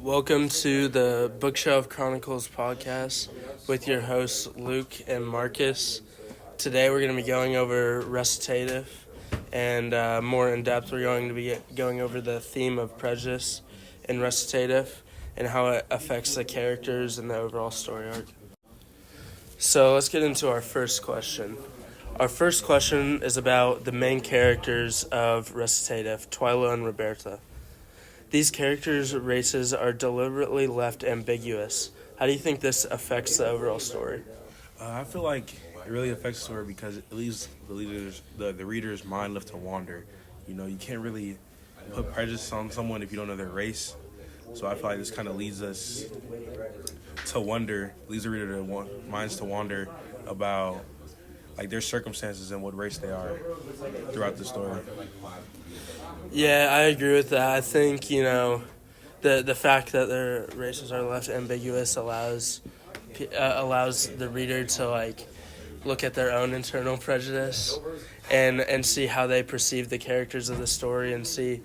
Welcome to the Bookshelf Chronicles podcast with your hosts Luke and Marcus. Today we're going to be going over recitative, and more in depth we're going to be going over the theme of prejudice in recitative and how it affects the characters and the overall story arc. So let's get into our first question. Our first question is about the main characters of recitative, Twyla and Roberta. These characters' races are deliberately left ambiguous. How do you think this affects the overall story? I feel like it really affects the story because it leaves the reader's mind left to wander. You know, you can't really put prejudice on someone if you don't know their race. So I feel like this kind of leads us to wonder, leaves the reader minds to wander about like their circumstances and what race they are throughout the story. Yeah, I agree with that. I think, the fact that their races are left ambiguous allows the reader to look at their own internal prejudice and see how they perceive the characters of the story and see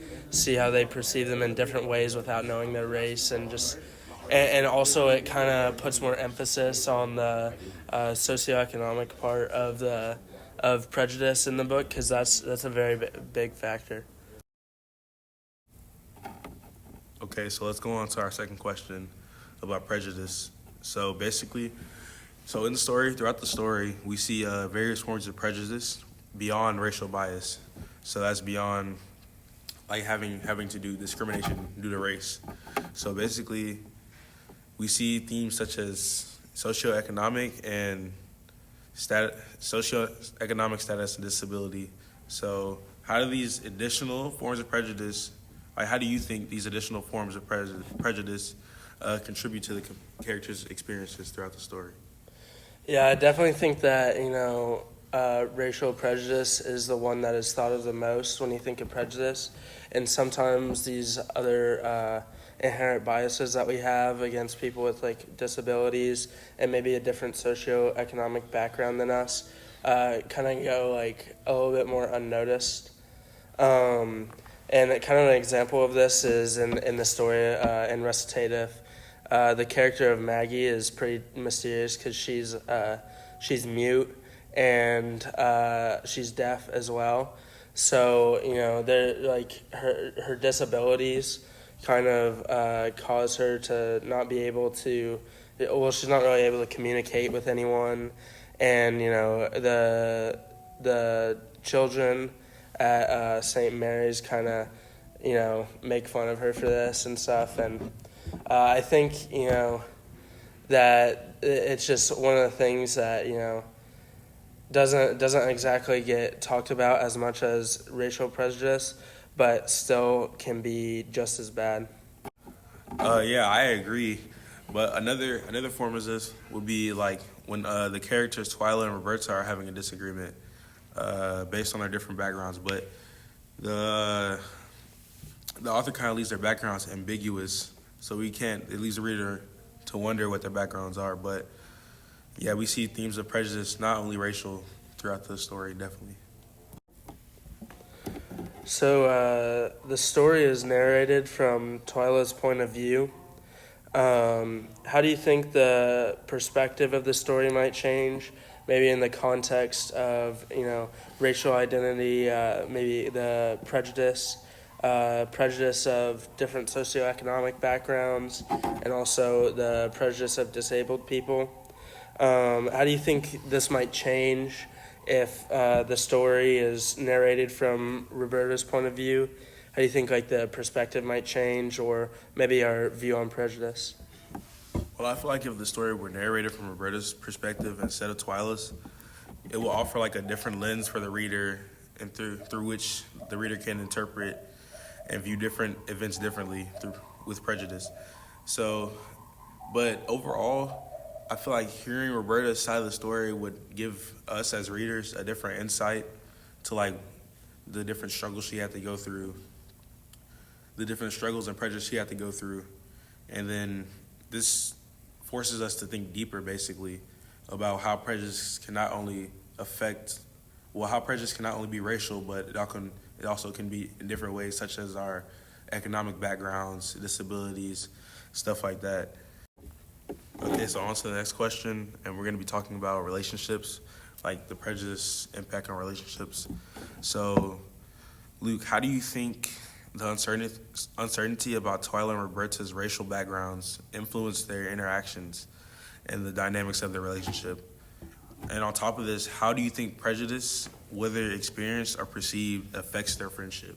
how they perceive them in different ways without knowing their race, and also it kind of puts more emphasis on the socioeconomic part of prejudice in the book, because that's a very big factor. Okay, so let's go on to our second question about prejudice. So basically, in the story, throughout the story, we see various forms of prejudice beyond racial bias. So that's beyond having to do discrimination due to race. So basically, we see themes such as socioeconomic status and disability. So how do these additional forms of prejudice, how do you think these additional forms of prejudice contribute to the characters' experiences throughout the story? Yeah, I definitely think that, racial prejudice is the one that is thought of the most when you think of prejudice. And sometimes these other inherent biases that we have against people with disabilities and maybe a different socioeconomic background than us kind of go a little bit more unnoticed. And kind of an example of this is in the story in recitative. The character of Maggie is pretty mysterious because she's mute and she's deaf as well. So they're her disabilities kind of cause her to not be able to. Well, she's not really able to communicate with anyone, and the children at St. Mary's kind of make fun of her for this and stuff, and I think that it's just one of the things that doesn't exactly get talked about as much as racial prejudice, but still can be just as bad. Yeah, I agree. But another form of this would be when the characters Twyla and Roberta are having a disagreement based on their different backgrounds, but the author kind of leaves their backgrounds ambiguous, so it leaves the reader to wonder what their backgrounds are. But yeah, we see themes of prejudice, not only racial, throughout the story, definitely. So the story is narrated from Twyla's point of view. How do you think the perspective of the story might change? Maybe in the context of racial identity, maybe the prejudice of different socioeconomic backgrounds, and also the prejudice of disabled people. How do you think this might change if the story is narrated from Roberta's point of view? How do you think the perspective might change, or maybe our view on prejudice? Well, I feel like if the story were narrated from Roberta's perspective instead of Twyla's, it will offer a different lens for the reader, and through which the reader can interpret and view different events differently with prejudice. So, but overall, I feel like hearing Roberta's side of the story would give us as readers a different insight to the different struggles she had to go through, the different struggles and prejudice she had to go through, and then this forces us to think deeper, basically, about how prejudice can not only be racial, but it also can be in different ways, such as our economic backgrounds, disabilities, stuff like that. Okay, so on to the next question, and we're going to be talking about relationships, like the prejudice impact on relationships. So, Luke, how do you think the uncertainty about Twyla and Roberta's racial backgrounds influenced their interactions and the dynamics of their relationship? And on top of this, how do you think prejudice, whether experienced or perceived, affects their friendship?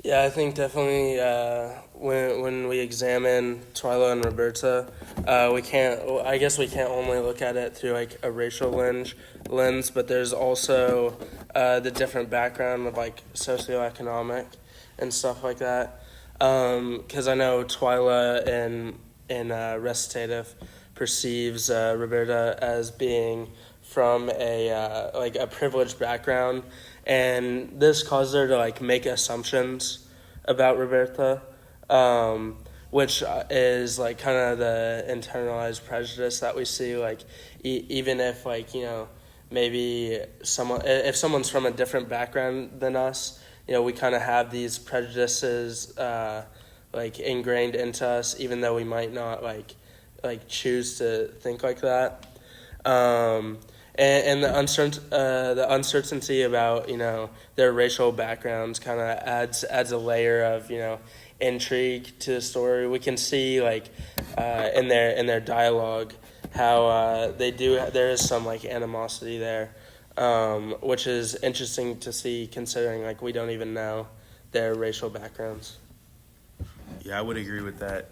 Yeah, I think definitely when we examine Twyla and Roberta, we can't. I guess we can't only look at it through like a racial lens, but there's also the different background of like socioeconomic and stuff like that. Because I know Twyla in Recatatif perceives Roberta as being from a like a privileged background, and this caused her to like make assumptions about Roberta, which is like kind of the internalized prejudice that we see. Like even if like maybe if someone's from a different background than us, we kind of have these prejudices like ingrained into us, even though we might not like choose to think like that. And the uncertainty about their racial backgrounds kind of adds a layer of intrigue to the story. We can see like in their dialogue how there is some like animosity there, which is interesting to see considering like we don't even know their racial backgrounds. Yeah, I would agree with that.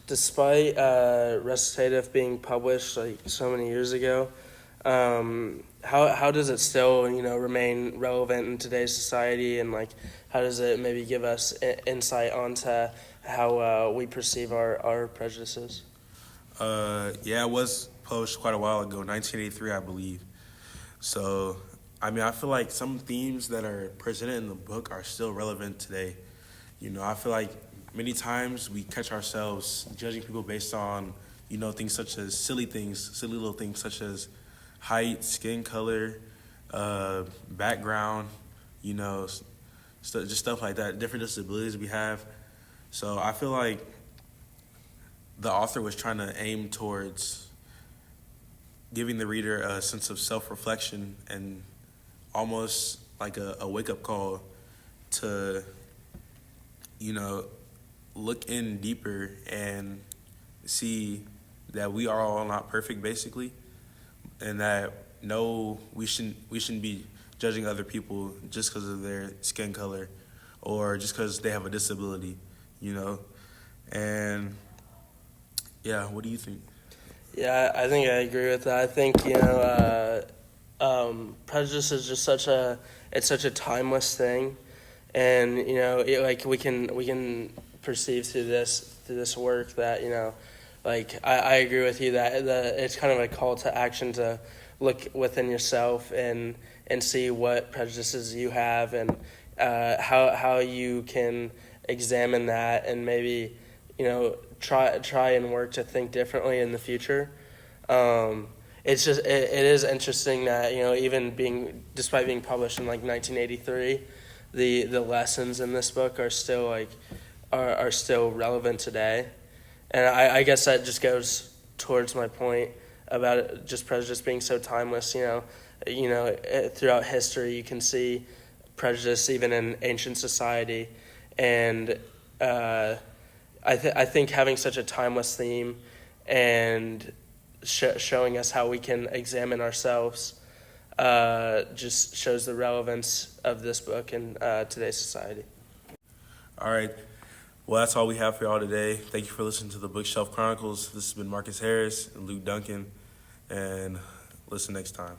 Despite Recitatif being published like so many years ago, how does it still remain relevant in today's society, and like how does it maybe give us insight onto how we perceive our prejudices? Yeah, it was published quite a while ago, 1983, I believe. So, I mean, I feel like some themes that are presented in the book are still relevant today. I feel like many times we catch ourselves judging people based on, things such as silly little things such as height, skin color, background, just stuff like that, different disabilities we have. So I feel like the author was trying to aim towards giving the reader a sense of self-reflection and almost like a wake-up call to, look in deeper and see that we are all not perfect, basically, and that we shouldn't be judging other people just because of their skin color or just because they have a disability, And yeah, what do you think? Yeah, I think I agree with that. I think prejudice is just such a timeless thing, and we can perceive through this work that I agree with you that it's kind of a call to action to look within yourself and see what prejudices you have and how you can examine that and maybe try and work to think differently in the future. It is interesting that even despite being published in like 1983, the lessons in this book are still are still relevant today, and I guess that just goes towards my point about it, just prejudice being so timeless. Throughout history you can see prejudice even in ancient society, and I think having such a timeless theme and showing us how we can examine ourselves just shows the relevance of this book in today's society. All right. Well, that's all we have for y'all today. Thank you for listening to the Bookshelf Chronicles. This has been Marcus Harris and Luke Duncan, and listen next time.